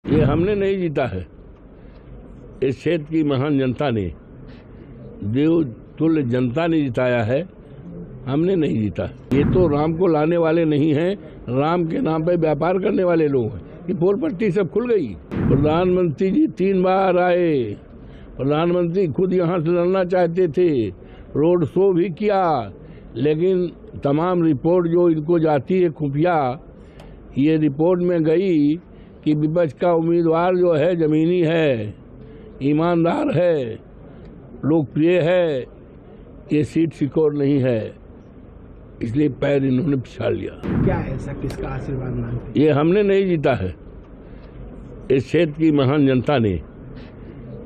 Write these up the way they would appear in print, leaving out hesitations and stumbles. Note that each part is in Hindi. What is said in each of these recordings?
ये हमने नहीं जीता है, इस क्षेत्र की महान जनता ने, देव तुल्य जनता ने जिताया है, हमने नहीं जीता। ये तो राम को लाने वाले नहीं हैं, राम के नाम पे व्यापार करने वाले लोग हैं। ये पोल पट्टी सब खुल गई। प्रधानमंत्री जी 3 बार आए, प्रधानमंत्री खुद यहाँ से लड़ना चाहते थे, रोड शो भी किया, लेकिन तमाम रिपोर्ट जो इनको जाती है खुफिया, ये रिपोर्ट में गई कि विपक्ष का उम्मीदवार जो है जमीनी है, ईमानदार है, लोकप्रिय है, ये सीट सिक्योर नहीं है, इसलिए पैर इन्होंने पिछाड़ लिया। क्या है ऐसा, किसका आशीर्वाद मांगते? ये हमने नहीं जीता है, इस क्षेत्र की महान जनता ने,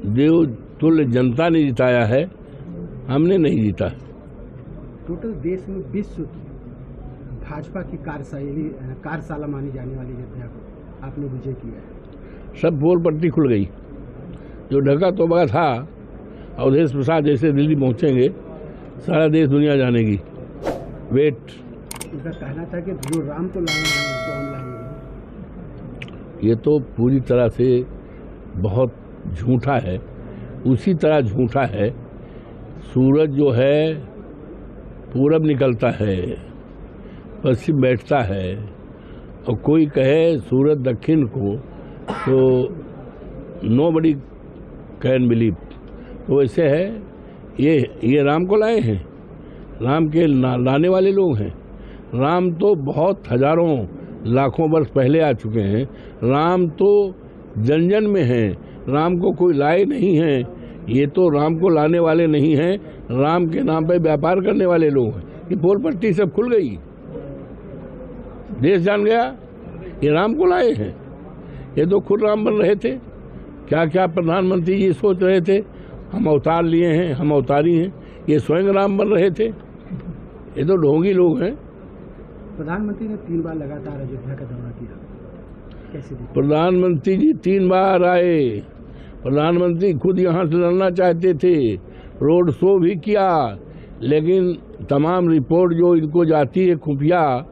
देव तुल्य जनता ने जिताया है, हमने नहीं जीता। टोटल देश में विश्व की भाजपा की कार्यशाला मानी जाने वाली अयोध्या को आपने विजय किया है। सब पोल पट्टी खुल गई। जो ढका तोबा था, अवधेश प्रसाद जैसे दिल्ली पहुंचेंगे, सारा देश दुनिया जानेगी। वेट। उनका कहना था कि जो राम को लाना है उसको हम लाएंगे। ये तो पूरी तरह से बहुत झूठा है। उसी तरह झूठा है, सूरज जो है पूरब निकलता है, पश्चिम बैठता है, और कोई कहे सूरज दक्षिण को, तो नोबडी कैन बिलीव। तो वैसे है, ये राम को लाए हैं, राम के लाने वाले लोग हैं। राम तो बहुत हजारों लाखों वर्ष पहले आ चुके हैं। राम तो जन जन में हैं, राम को कोई लाए नहीं है। ये तो राम को लाने वाले नहीं हैं, राम के नाम पे व्यापार करने वाले लोग हैं। ये पोल पट्टी सब खुल गई, देश जान गया ये राम को लाए हैं। ये तो खुद राम बन रहे थे। क्या क्या प्रधानमंत्री जी सोच रहे थे, हम अवतार लिए हैं, हम अवतारी हैं। ये स्वयं राम बन रहे थे। ये तो ढोंगी लोग हैं। प्रधानमंत्री ने 3 बार लगातार अयोध्या का दौरा किया, कैसे देखते? प्रधानमंत्री जी 3 बार आए, प्रधानमंत्री खुद यहाँ से लड़ना चाहते थे, रोड शो भी किया, लेकिन तमाम रिपोर्ट जो इनको जाती है खुफिया,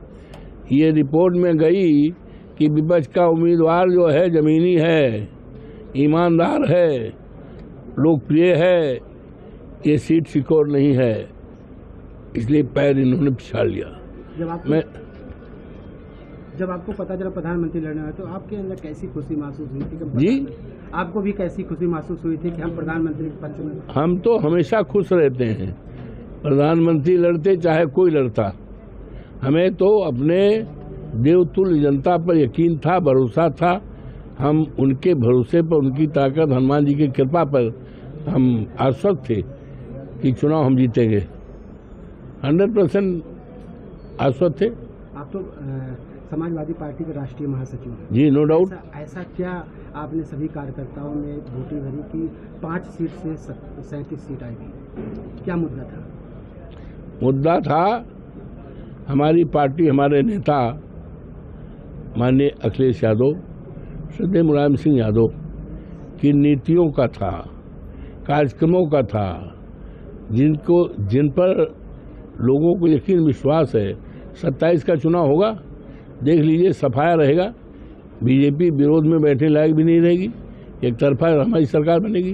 ये रिपोर्ट में गई कि विपक्ष का उम्मीदवार जो है जमीनी है, ईमानदार है, लोकप्रिय है, ये सीट सिक्योर नहीं है, इसलिए पैर इन्होंने पिछाड़ लिया। जब आपको पता चला प्रधानमंत्री लड़ने वाले, तो आपके अंदर कैसी खुशी महसूस हुई थी? जी, आपको भी कैसी खुशी महसूस हुई थी कि हम प्रधानमंत्री के पक्ष में? हम तो हमेशा खुश रहते हैं, प्रधानमंत्री लड़ते चाहे कोई लड़ता। हमें तो अपने देवतुल्य जनता पर यकीन था, भरोसा था। हम उनके भरोसे पर, उनकी ताकत, हनुमान जी की कृपा पर हम आश्वस्त थे कि चुनाव हम जीतेंगे। 100% आश्वस्त थे। आप तो समाजवादी पार्टी के राष्ट्रीय महासचिव हैं। जी, नो डाउट। ऐसा क्या आपने सभी कार्यकर्ताओं में वोटिंग भरी कि 5 सीट से 37 सीट आएगी? क्या मुद्दा था? मुद्दा था हमारी पार्टी, हमारे नेता माननीय अखिलेश यादव, श्रद्धेय मुलायम सिंह यादव की नीतियों का था, कार्यक्रमों का था, जिन पर लोगों को यकीन विश्वास है। 27 का चुनाव होगा, देख लीजिए, सफाया रहेगा। बीजेपी विरोध में बैठने लायक भी नहीं रहेगी, एक तरफा हमारी सरकार बनेगी।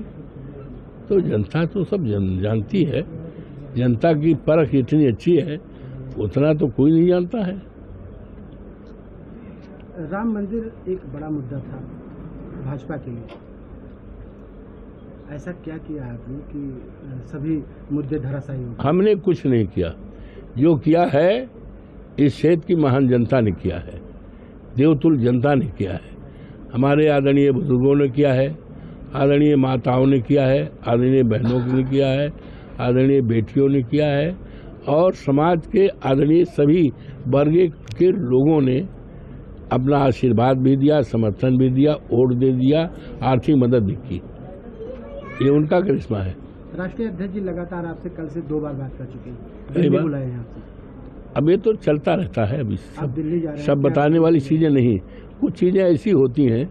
तो जनता तो सब जानती है, जनता की परख इतनी अच्छी है, उतना तो कोई नहीं जानता है। राम मंदिर एक बड़ा मुद्दा था भाजपा के लिए। ऐसा क्या किया आपने कि सभी मुद्दे धराशायी हो गए? हमने कुछ नहीं किया। जो किया है इस क्षेत्र की महान जनता ने किया है, देवतुल्य जनता ने किया है। हमारे आदरणीय बुजुर्गों ने किया है, आदरणीय माताओं ने किया है, आदरणीय बहनों ने किया है, आदरणीय बेटियों ने किया है, और समाज के आदरणीय सभी वर्ग के लोगों ने अपना आशीर्वाद भी दिया, समर्थन भी दिया, वोट दे दिया, आर्थिक मदद भी की। ये उनका करिश्मा है। राष्ट्रीय अध्यक्ष जी लगातार आपसे कल से 2 बार बात कर चुके हैं, दिल्ली बुलाए हैं आपसे। अब ये तो चलता रहता है, अभी दिल्ली जा रहे हैं, सब बताने वाली चीजें नहीं। कुछ चीजें ऐसी होती हैं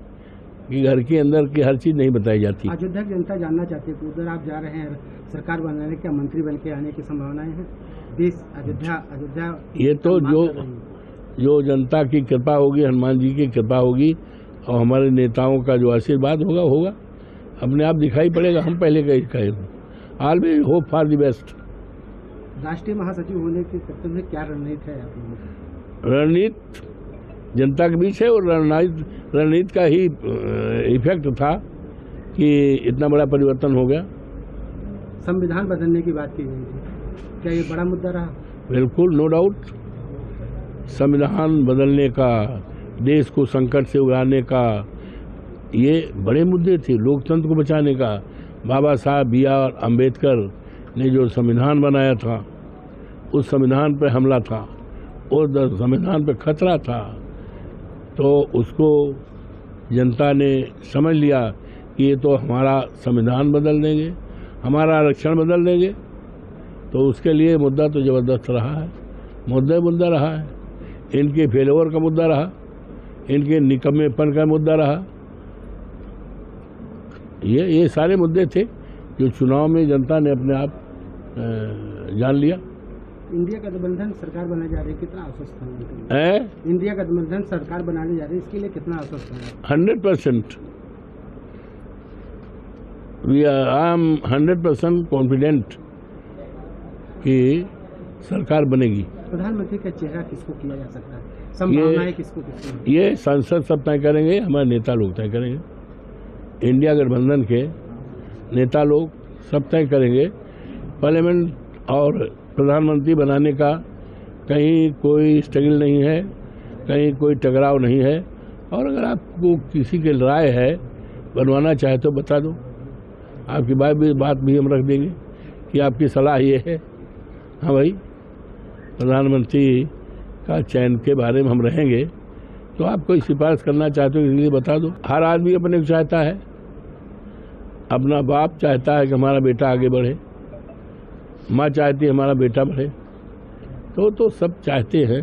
कि घर के अंदर की हर चीज नहीं बताई जाती। अयोध्या की जनता जानना चाहती है कि उधर आप जा रहे हैं, सरकार बनाने, क्या मंत्री बन के आने की संभावनाएं हैं? देश अयोध्या ये तो जो जनता की कृपा होगी, हनुमान जी की कृपा होगी, और हमारे नेताओं का जो आशीर्वाद होगा होगा, अपने आप दिखाई पड़ेगा। हम पहले कहे always hope for the best. राष्ट्रीय महासचिव होने के कर्तव्य में क्या रणनीति है आप लोगों की? रणनीति जनता के बीच है और रणनीति का ही इफेक्ट था कि इतना बड़ा परिवर्तन हो गया। संविधान बदलने की बात की गई थी, क्या ये बड़ा मुद्दा रहा? बिल्कुल, नो डाउट। संविधान बदलने का, देश को संकट से उगारने का, ये बड़े मुद्दे थे। लोकतंत्र को बचाने का, बाबा साहब B.R. अम्बेडकर ने जो संविधान बनाया था, उस संविधान पर हमला था, उस संविधान पर खतरा था, तो उसको जनता ने समझ लिया कि ये तो हमारा संविधान बदल देंगे, हमारा आरक्षण बदल देंगे। तो उसके लिए मुद्दा तो जबरदस्त रहा है, मुद्दा रहा है, इनके फेलोवर का मुद्दा रहा, इनके निकम्मेपन का मुद्दा रहा। ये सारे मुद्दे थे जो चुनाव में जनता ने अपने आप जान लिया। इंडिया गठबंधन सरकार बनाने जा रही है, कितना आश्वस्त है? इंडिया गठबंधन सरकार बनाने जा रही है, इसके लिए कितना आश्वस्त है? 100%। आई एम 100% कॉन्फिडेंट कि सरकार बनेगी। प्रधानमंत्री का चेहरा किसको किया जा सकता है? संभावनाएं किसको? ये संसद सब तय करेंगे, हमारे नेता लोग तय करेंगे। इंडिया गठबंधन के नेता लोग सब तय करेंगे। पार्लियामेंट और प्रधानमंत्री बनाने का कहीं कोई स्ट्रगल नहीं है, कहीं कोई टकराव नहीं है। और अगर आपको किसी की राय है बनवाना चाहे तो बता दो, आपकी बात भी हम रख देंगे कि आपकी सलाह ये है। हाँ भाई, प्रधानमंत्री का चयन के बारे में हम रहेंगे, तो आप कोई सिफारिश करना चाहते हो इसलिए बता दो। हर आदमी अपने को चाहता है, अपना बाप चाहता है कि हमारा बेटा आगे बढ़े, माँ चाहती है हमारा बेटा बढ़े, तो सब चाहते हैं।